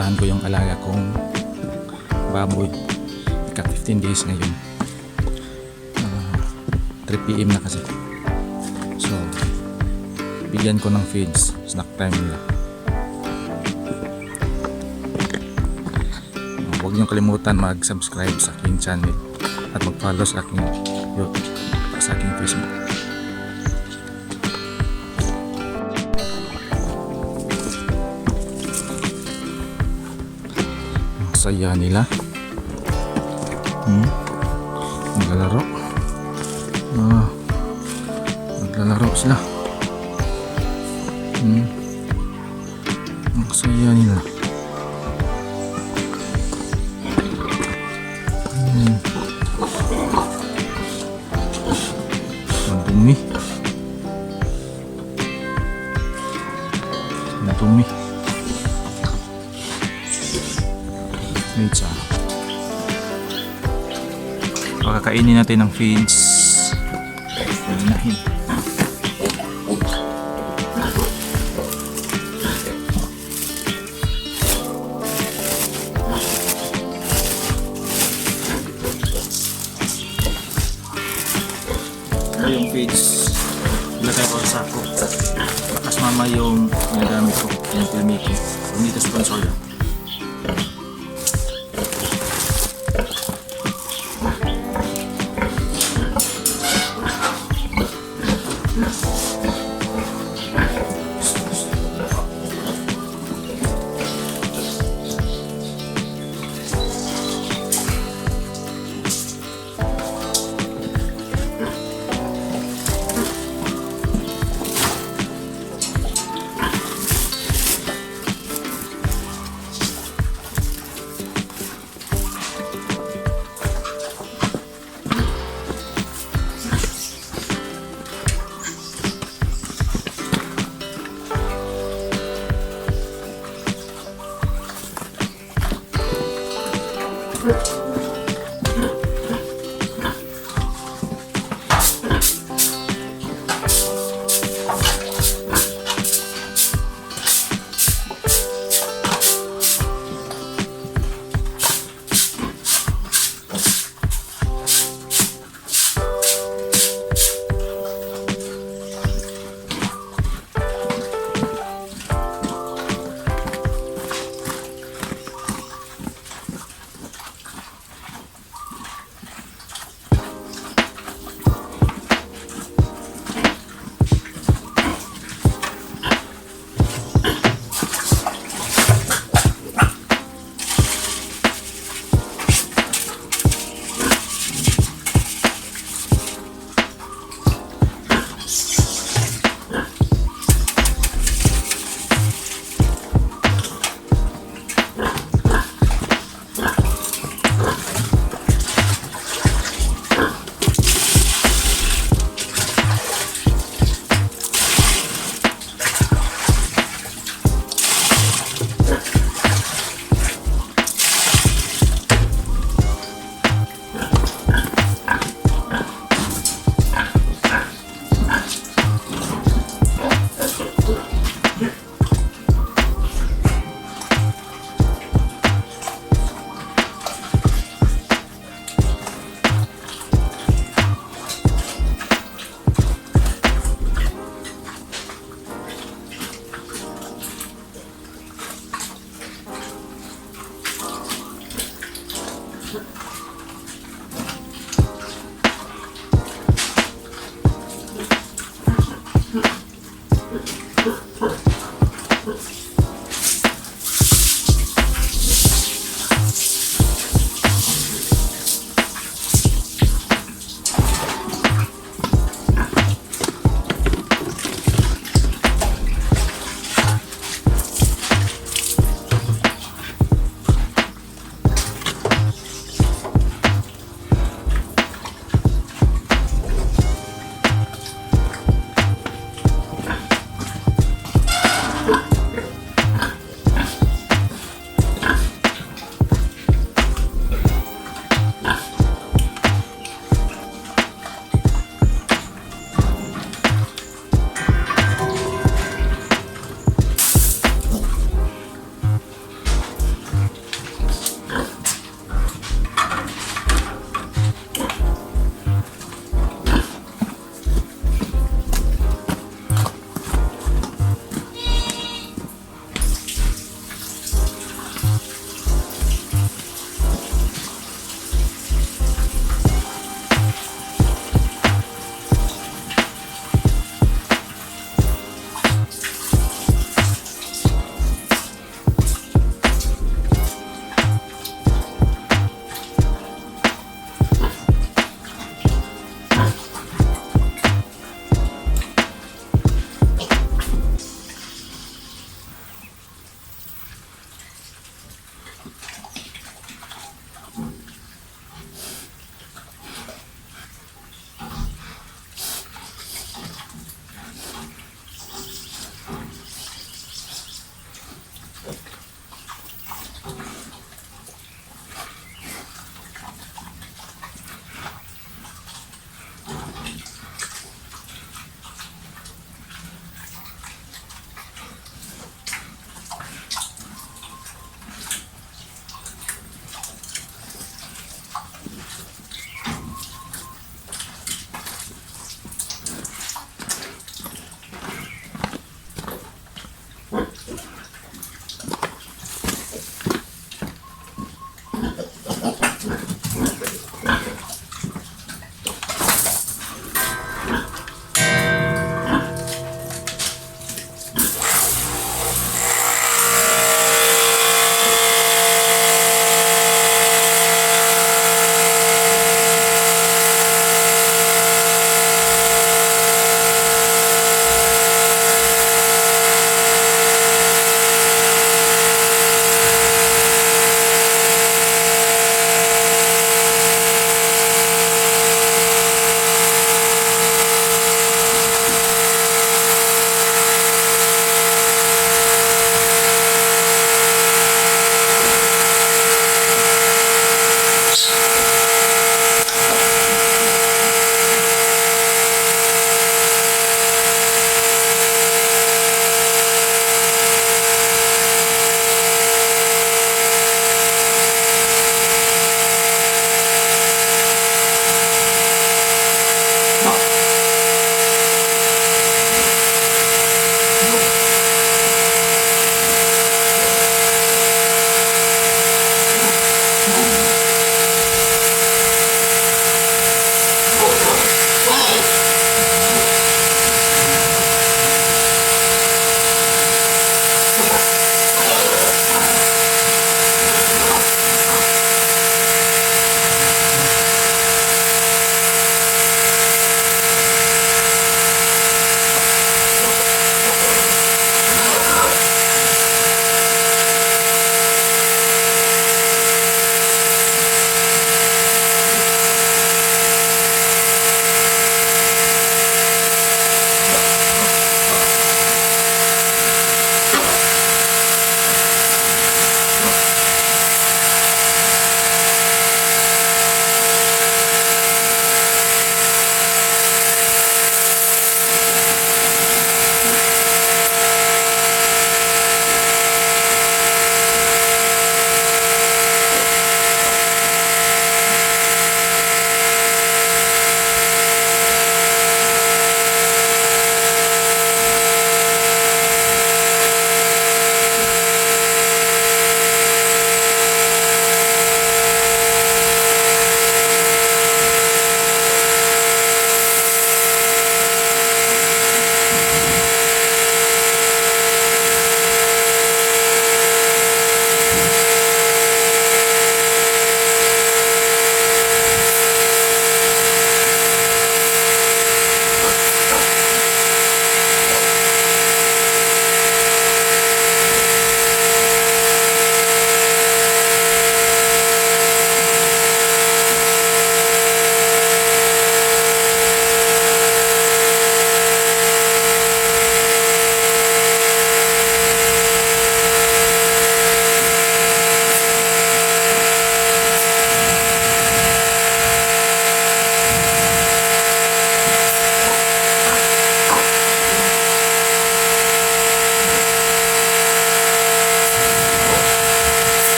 pupuntahan ko yung alaga kong baboy. Ika 15 days ngayon. 3 PM na kasi. So bigyan ko ng feeds, snack time nila. Huwag niyong kalimutan mag-subscribe sa aking channel at mag-follow sa aking YouTube at sa aking Facebook. Ang saya nila. Naglalaro. Naglalaro sila. Ang saya nila. Madumi. Madumi. Wait sa. Pakakainin natin ng feeds. Unahin. Yung feeds ilagay ko sa sako, tapos mama yung ginagamit ko yung filmmaking, hindi ito sponsor lang.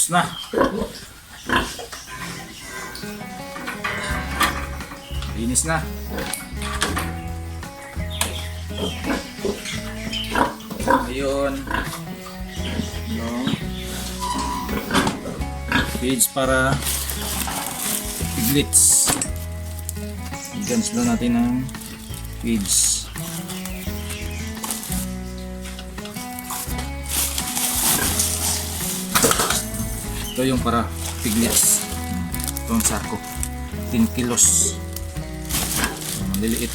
Tapos na. Linis na. Ngayon, yung feeds para piglets. Bigyan sila natin ng feeds. Ito yung para piglets. Itong sako. 10 kilos. Maliliit.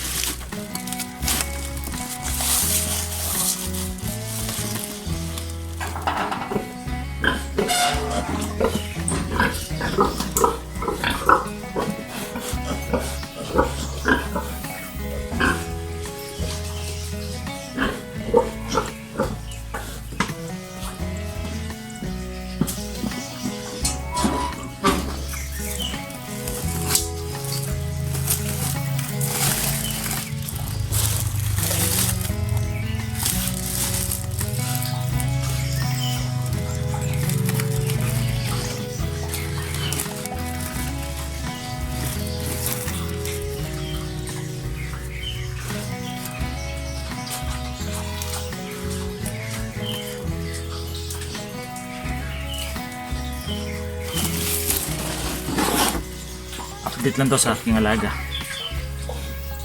Update lang to sa aking alaga.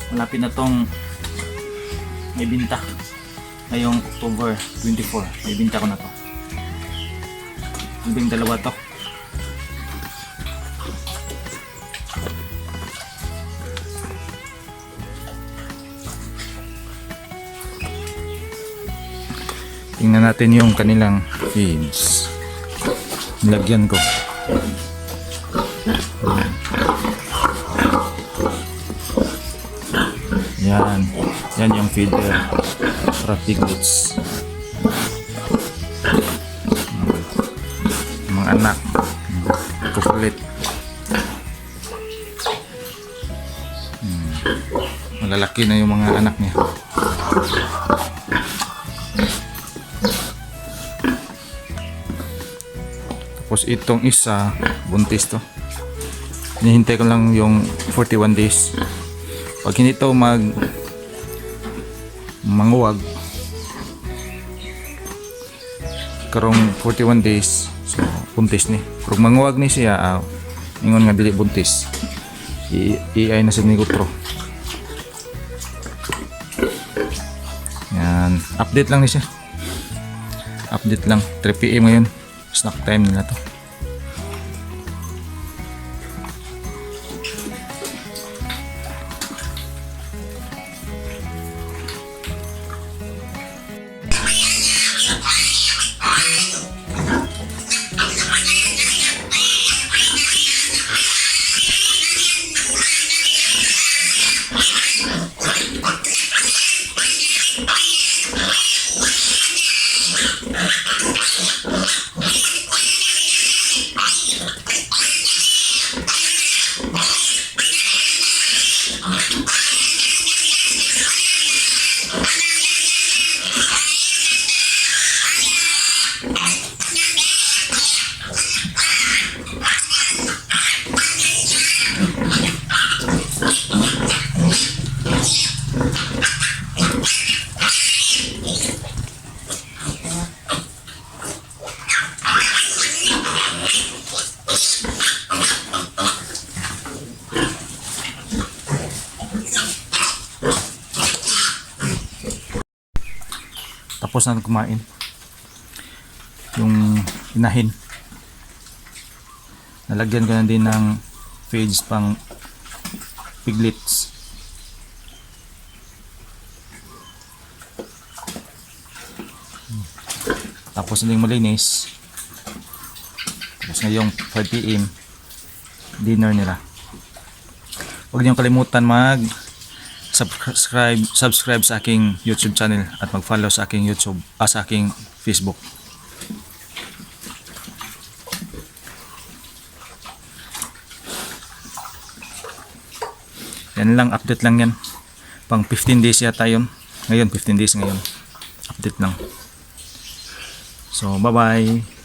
Malapit na tong may binta. Ngayong October 24, may binta ko na to. Ibig dalawa to. Tingnan natin yung kanilang feeds. Nilagyan ko. Yan. Yan yung feeder para piglets. Mga anak. Kukulit. Malalaki na yung mga anak niya. Tapos itong isa, buntis to. Hinihintay ko lang yung 41 days. Pag hindi ito manguwag karong 41 days, so buntis ni. Kung manguwag ni siya, ingon nga dili buntis. I-ay na sa negotro. Yan, update lang ni siya. Update lang, 3 PM ngayon. Snack time nila to. Tapos na kumain yung inahin. Nalagyan ko na din ng feeds pang piglets. Tapos na din malinis. Tapos ngayong 5 PM dinner nila. Huwag niyong kalimutan subscribe sa aking YouTube channel at mag-follow sa aking YouTube sa aking Facebook. Yan lang, update lang yan. Pang 15 days yata yun. Ngayon, 15 days ngayon. Update lang. So, bye-bye.